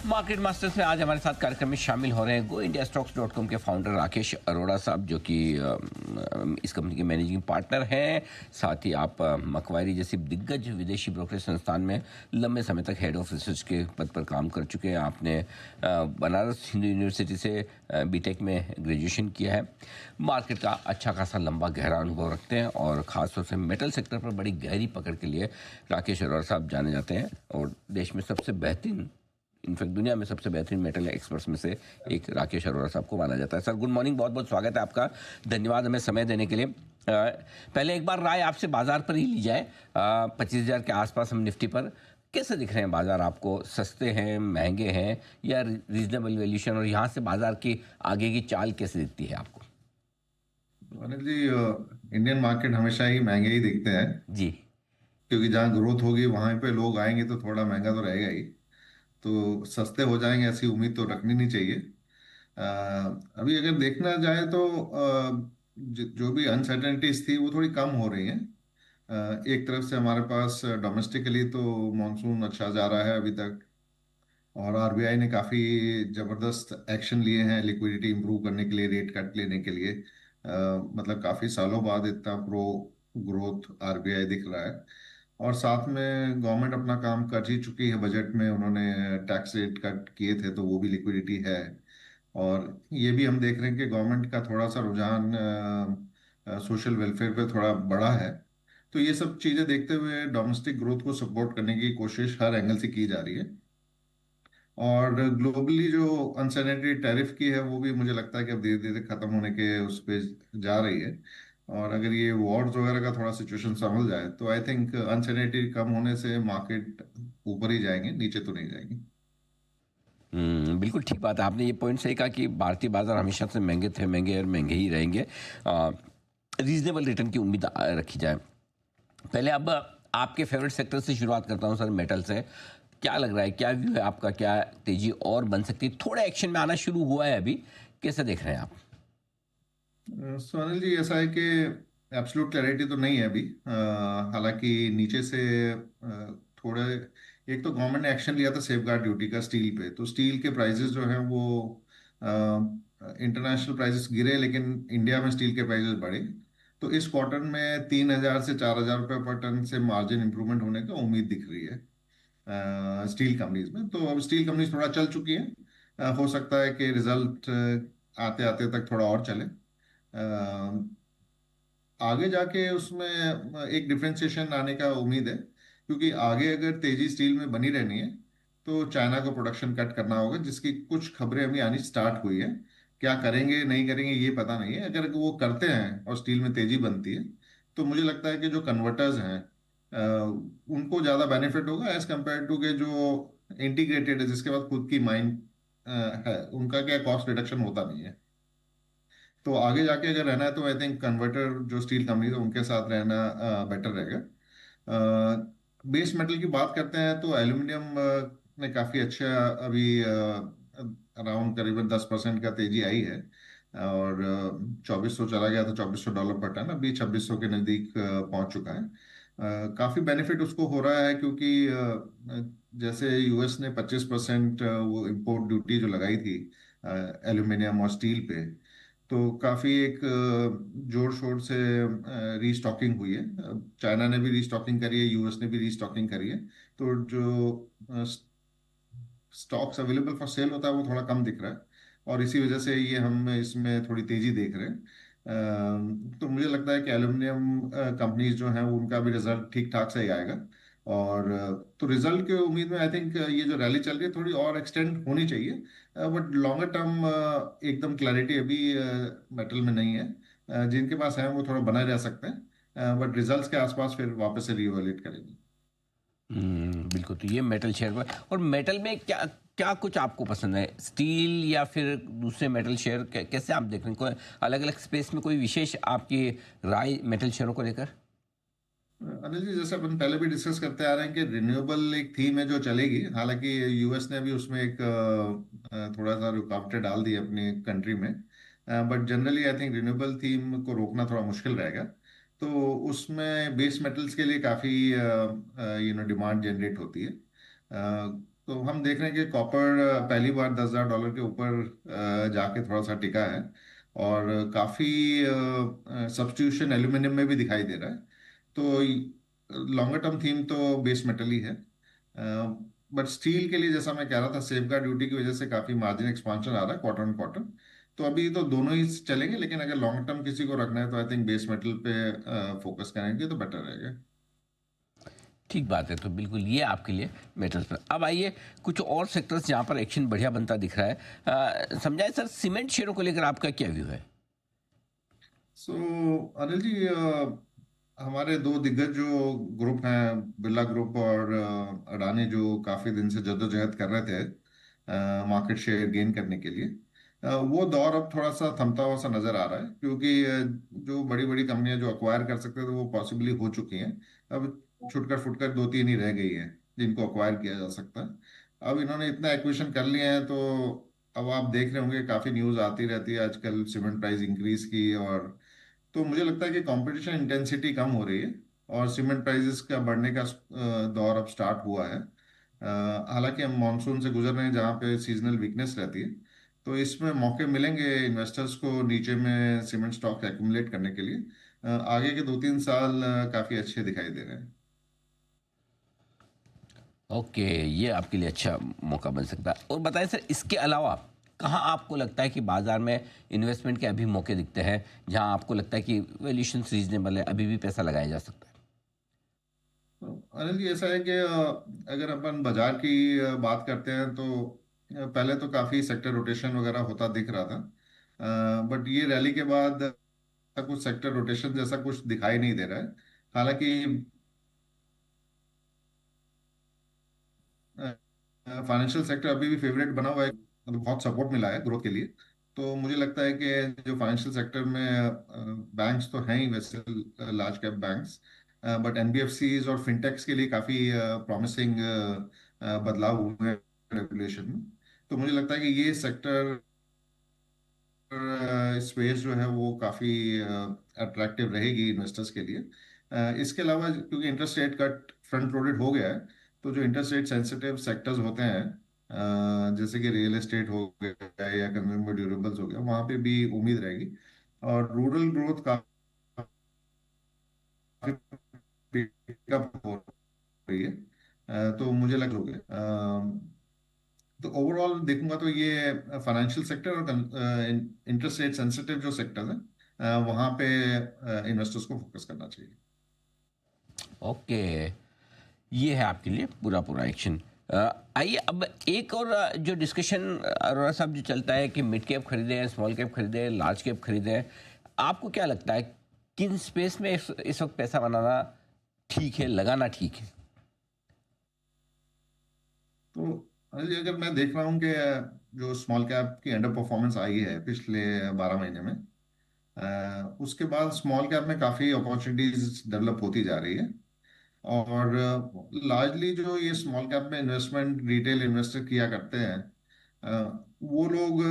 Market masters में आज हमारे साथ कार्यक्रम में शामिल हो रहे हैं goindiastocks.com के फाउंडर राकेश अरोड़ा साहब, जो कि इस कंपनी के मैनेजिंग पार्टनर हैं। साथ ही आप मकवारी जैसी दिग्गज विदेशी ब्रोकरेज संस्थान में लंबे समय तक हेड ऑफ रिसर्च के पद पर काम कर चुके हैं। आपने बनारस हिंदू यूनिवर्सिटी से बीटेक में ग्रेजुएशन किया है। मार्केट का अच्छा खासा लंबा गहरा अनुभव रखते हैं और ख़ासतौर से मेटल सेक्टर पर बड़ी गहरी पकड़ के लिए राकेश अरोड़ा साहब जाने जाते हैं और देश में सबसे बेहतरीन, इनफैक्ट दुनिया में सबसे बेहतरीन मेटल एक्सपर्ट्स में से एक राकेश अरोड़ा साहब को माना जाता है। सर, गुड मॉर्निंग, बहुत बहुत स्वागत है आपका। धन्यवाद हमें समय देने के लिए। पहले एक बार राय आपसे बाजार पर ही ली जाए। 25,000 के आसपास हम निफ्टी पर कैसे दिख रहे हैं बाजार आपको? सस्ते हैं, महंगे हैं या रीजनेबल वैल्यूशन? और यहाँ से बाजार की आगे की चाल कैसे दिखती है आपको? अनिल जी, इंडियन मार्केट हमेशा ही महंगे ही दिखते हैं। जी। क्योंकि जहाँ ग्रोथ होगी वहां पे लोग आएंगे तो थोड़ा महंगा तो रहेगा ही। तो सस्ते हो जाएंगे ऐसी उम्मीद तो रखनी नहीं चाहिए। अ, अभी अगर देखना जाए तो जो भी अनसर्टेनिटीज थी वो थोड़ी कम हो रही हैं। एक तरफ से हमारे पास डोमेस्टिकली तो मॉनसून अच्छा जा रहा है अभी तक, और आरबीआई ने काफी जबरदस्त एक्शन लिए हैं लिक्विडिटी इंप्रूव करने के लिए, रेट कट लेने के लिए। मतलब काफी सालों बाद इतना प्रो ग्रोथ आरबीआई दिख रहा है। और साथ में गवर्नमेंट अपना काम कर ही चुकी है। बजट में उन्होंने टैक्स रेट कट किए थे तो वो भी लिक्विडिटी है। और ये भी हम देख रहे हैं कि गवर्नमेंट का थोड़ा सा रुझान सोशल वेलफेयर पे थोड़ा बढ़ा है। तो ये सब चीजें देखते हुए डोमेस्टिक ग्रोथ को सपोर्ट करने की कोशिश हर एंगल से की जा रही है। और ग्लोबली जो अनसर्टेनिटी टैरिफ की है वो भी मुझे लगता है कि अब धीरे धीरे खत्म होने के उस पे जा रही है। और अगर ये वॉर्स वगैरह का थोड़ा सिचुएशन संभल जाए तो आई थिंक अनसर्टेनिटी कम होने से मार्केट ऊपर ही जाएंगे, नीचे तो नहीं जाएंगे। बिल्कुल ठीक बात है। आपने ये पॉइंट सही कहा कि भारतीय बाजार हमेशा से महंगे थे, महंगे और महंगे ही रहेंगे। रीजनेबल रिटर्न की उम्मीद रखी जाए। पहले अब आपके फेवरेट सेक्टर से शुरुआत करता हूँ सर, मेटल से। क्या लग रहा है, क्या व्यू है आपका? क्या तेजी और बन सकती है? थोड़ा एक्शन में आना शुरू हुआ है अभी, कैसे देख रहे हैं आप? सोनल जी, ऐसा है कि एब्सोल्यूट क्लैरिटी तो नहीं है अभी। हालांकि नीचे से थोड़े, एक तो गवर्नमेंट ने एक्शन लिया था सेफ गार्ड ड्यूटी का स्टील पे, तो स्टील के प्राइसेस जो हैं वो इंटरनेशनल प्राइसेस गिरे लेकिन इंडिया में स्टील के प्राइसेस बढ़े। तो इस क्वार्टर में 3,000 से 4,000 रुपये पर टन से मार्जिन इंप्रूवमेंट होने का उम्मीद दिख रही है स्टील कंपनीज में। तो अब स्टील कंपनीज थोड़ा चल चुकी हैं। हो सकता है कि रिजल्ट आते आते तक थोड़ा और चले। आगे जाके उसमें एक डिफरेंशिएशन आने का उम्मीद है, क्योंकि आगे अगर तेजी स्टील में बनी रहनी है तो चाइना को प्रोडक्शन कट करना होगा, जिसकी कुछ खबरें अभी आनी स्टार्ट हुई है। क्या करेंगे नहीं करेंगे ये पता नहीं है। अगर वो करते हैं और स्टील में तेजी बनती है तो मुझे लगता है कि जो कन्वर्टर्स हैं उनको ज़्यादा बेनिफिट होगा एज कम्पेयर टू के जो इंटीग्रेटेड है, जिसके पास खुद की माइन है, उनका क्या कॉस्ट रिडक्शन होता नहीं है। तो आगे जाके अगर रहना है तो आई थिंक कन्वर्टर जो स्टील कंपनी है उनके साथ रहना बेटर रहेगा। बेस मेटल की बात करते हैं तो एल्यूमिनियम ने काफी अच्छा अभी अराउंड करीबन 10% का तेजी आई है। और 2,400 चला गया था, $2,400 पर टन, अभी 2,600 के नजदीक पहुंच चुका है। काफी बेनिफिट उसको हो रहा है क्योंकि जैसे यूएस ने 25% वो इम्पोर्ट ड्यूटी जो लगाई थी एल्यूमिनियम और स्टील पे, तो काफी एक जोर शोर से रीस्टॉकिंग हुई है। चाइना ने भी रीस्टॉकिंग करी है, यूएस ने भी रीस्टॉकिंग करी है। तो जो स्टॉक्स अवेलेबल फॉर सेल होता है वो थोड़ा कम दिख रहा है, और इसी वजह से ये हम इसमें थोड़ी तेजी देख रहे हैं। तो मुझे लगता है कि एल्यूमिनियम कंपनीज जो हैं उनका भी रिजल्ट ठीक ठाक से ही आएगा। और तो रिजल्ट के उम्मीद में आई थिंक ये जो रैली चल रही है थोड़ी और एक्सटेंड होनी चाहिए। बट लॉन्गर टर्म एकदम क्लैरिटी अभी मेटल में नहीं है। जिनके पास है वो थोड़ा बना रह सकते हैं, बट रिजल्ट्स के आसपास फिर वापस से रिवैल्यूएट करेंगे। बिल्कुल। तो ये मेटल शेयर पर, और मेटल में क्या क्या कुछ आपको पसंद है? स्टील या फिर दूसरे मेटल शेयर? कैसे आप देख रहे हैं? कोई अलग अलग स्पेस में कोई विशेष आपकी राय मेटल शेयरों को लेकर? अनिल जी, जैसे अपन पहले भी डिस्कस करते आ रहे हैं कि रिन्यूएबल एक थीम है जो चलेगी। हालांकि यूएस ने भी उसमें एक थोड़ा सा रुकावटें डाल दी अपनी कंट्री में, but generally I think renewable theme को रोकना थोड़ा मुश्किल रहेगा। तो उसमें बेस मेटल्स के लिए काफ़ी डिमांड जनरेट होती है। तो हम देख रहे हैं कि कॉपर पहली बार $10,000 के ऊपर जाके थोड़ा सा टिका है, और काफी सब्स्टिट्यूशन एल्यूमिनियम में भी दिखाई दे रहा है। तो लॉन्गर टर्म थीम तो बेस मेटल ही है। बट स्टील के लिए जैसा मैं कह रहा था, सेफ गार्ड ड्यूटी की वजह से काफी मार्जिन एक्सपांशन आ रहा है क्वार्टर ऑन क्वार्टर। तो अभी तो दोनों ही चलेंगे, लेकिन अगर लॉन्ग टर्म किसी को रखना है तो आई थिंक बेस मेटल पे फोकस करेंगे तो बेटर रहेगा। ठीक बात है, तो बिल्कुल ये आपके लिए मेटल्स पर। अब आइए कुछ और सेक्टर्स जहाँ पर एक्शन बढ़िया बनता दिख रहा है। समझाए सर, सीमेंट शेयरों को लेकर आपका क्या व्यू है? सो अनिल जी, हमारे दो दिग्गज जो ग्रुप हैं, बिरला ग्रुप और अडानी, जो काफी दिन से जद्दोजहद कर रहे थे मार्केट शेयर गेन करने के लिए, वो दौर अब थोड़ा सा थमता हुआ सा नजर आ रहा है, क्योंकि जो बड़ी बड़ी कंपनियां जो अक्वायर कर सकते थे वो पॉसिबली हो चुकी हैं। अब छुटकर फुटकर दो तीन ही रह गई हैं जिनको अक्वायर किया जा सकता है। अब इन्होंने इतना एक्विजिशन कर लिया है, तो अब आप देख रहे होंगे काफी न्यूज आती रहती है आजकल सीमेंट प्राइस इंक्रीज की, और तो मुझे लगता है कि कंपटीशन इंटेंसिटी कम हो रही है और सीमेंट प्राइसेस का बढ़ने का दौर अब स्टार्ट हुआ है। हालांकि हम मानसून से गुजर रहे हैं जहाँ पे सीजनल वीकनेस रहती है, तो इसमें मौके मिलेंगे इन्वेस्टर्स को नीचे में सीमेंट स्टॉक एक्यूमुलेट करने के लिए। आगे के 2-3 साल काफी अच्छे दिखाई दे रहे हैं। ओके, ये आपके लिए अच्छा मौका बन सकता है। और बताएं सर, इसके अलावा कहाँ आपको लगता है कि बाजार में इन्वेस्टमेंट के अभी मौके दिखते हैं, जहाँ आपको लगता है कि वैल्यूएशन रीजनेबल है, अभी भी पैसा लगाया जा सकता है? तो अनिल जी, ऐसा है कि अगर अपन बाजार की बात करते हैं तो पहले तो काफी सेक्टर रोटेशन वगैरह होता दिख रहा था, बट ये रैली के बाद कुछ सेक्टर रोटेशन जैसा कुछ दिखाई नहीं दे रहा है। हालांकि फाइनेंशियल सेक्टर अभी भी फेवरेट बना हुआ है, मतलब बहुत सपोर्ट मिला है ग्रोथ के लिए। तो मुझे लगता है कि जो फाइनेंशियल सेक्टर में बैंक्स तो हैं ही वैसे, large cap banks, but NBFCs और फिनटेक्स के लिए काफी प्रॉमिसिंग बदलाव हुए हैं रेगुलेशन में। तो मुझे लगता है कि ये सेक्टर स्पेस जो है वो काफी अट्रैक्टिव रहेगी इन्वेस्टर्स के लिए। इसके अलावा क्योंकि interest rate cut front loaded हो गया है, तो जो इंटरेस्ट रेट सेंसिटिव सेक्टर्स होते हैं, जैसे कि रियल एस्टेट हो गया या कंज्यूमर ड्यूरेबल्स हो गया, वहां पे भी उम्मीद रहेगी। और रूरल ग्रोथ काफी पिकअप हो रही है। तो मुझे लग हो गया। तो ओवरऑल देखूंगा तो ये फाइनेंशियल सेक्टर और इंटरेस्ट रेट सेंसिटिव जो सेक्टर है, वहां पे इन्वेस्टर्स को फोकस करना चाहिए। ओके, ये है आपके लिए पूरा पूरा एक्शन। आइए अब एक और जो डिस्कशन अरोड़ा साहब जो चलता है कि मिड कैप खरीदें, स्मॉल कैप खरीदें, लार्ज कैप खरीदें, आपको क्या लगता है किन स्पेस में इस वक्त पैसा बनाना ठीक है, लगाना ठीक है? तो अनिल जी, अगर मैं देख रहा हूँ कि जो स्मॉल कैप की अंडर परफॉर्मेंस आई है पिछले 12 महीने में, उसके बाद स्मॉल कैप में काफी अपॉर्चुनिटीज डेवलप होती जा रही है। और लार्जली जो ये स्मॉल कैप में इन्वेस्टमेंट रिटेल इन्वेस्टर किया करते हैं, वो लोग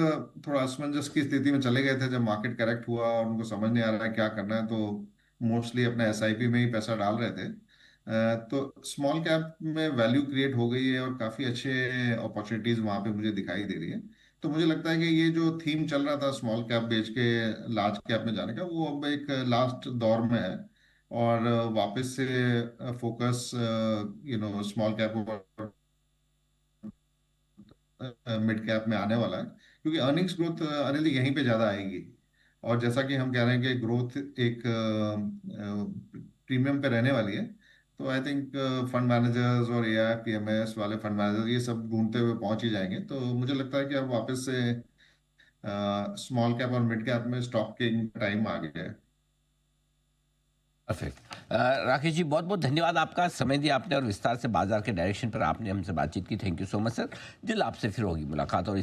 थोड़ा असमंजस की स्थिति में चले गए थे जब मार्केट करेक्ट हुआ और उनको समझ नहीं आ रहा है क्या करना है, तो मोस्टली अपने एसआईपी में ही पैसा डाल रहे थे। तो स्मॉल कैप में वैल्यू क्रिएट हो गई है और काफी अच्छे अपॉर्चुनिटीज वहां पे मुझे दिखाई दे रही है। तो मुझे लगता है कि ये जो थीम चल रहा था स्मॉल कैप बेच के लार्ज कैप में जाने का, वो अब एक लास्ट दौर में है। और वापस से फोकस स्मॉल कैप और मिड कैप में आने वाला है, क्योंकि अर्निंग्स ग्रोथ अनिल जी यहीं पे ज्यादा आएगी। और जैसा कि हम कह रहे हैं कि ग्रोथ एक प्रीमियम पे रहने वाली है, तो आई थिंक फंड मैनेजर्स और एआई पीएमएस वाले फंड मैनेजर ये सब ढूंढते हुए पहुंच ही जाएंगे। तो मुझे लगता है कि अब वापस से स्मॉल कैप और मिड कैप में स्टॉकिंग टाइम आ गया है। परफेक्ट। राकेश जी, बहुत बहुत धन्यवाद, आपका समय दिया आपने और विस्तार से बाजार के डायरेक्शन पर आपने हमसे बातचीत की। Thank you so much sir. जल्द आपसे फिर होगी मुलाकात और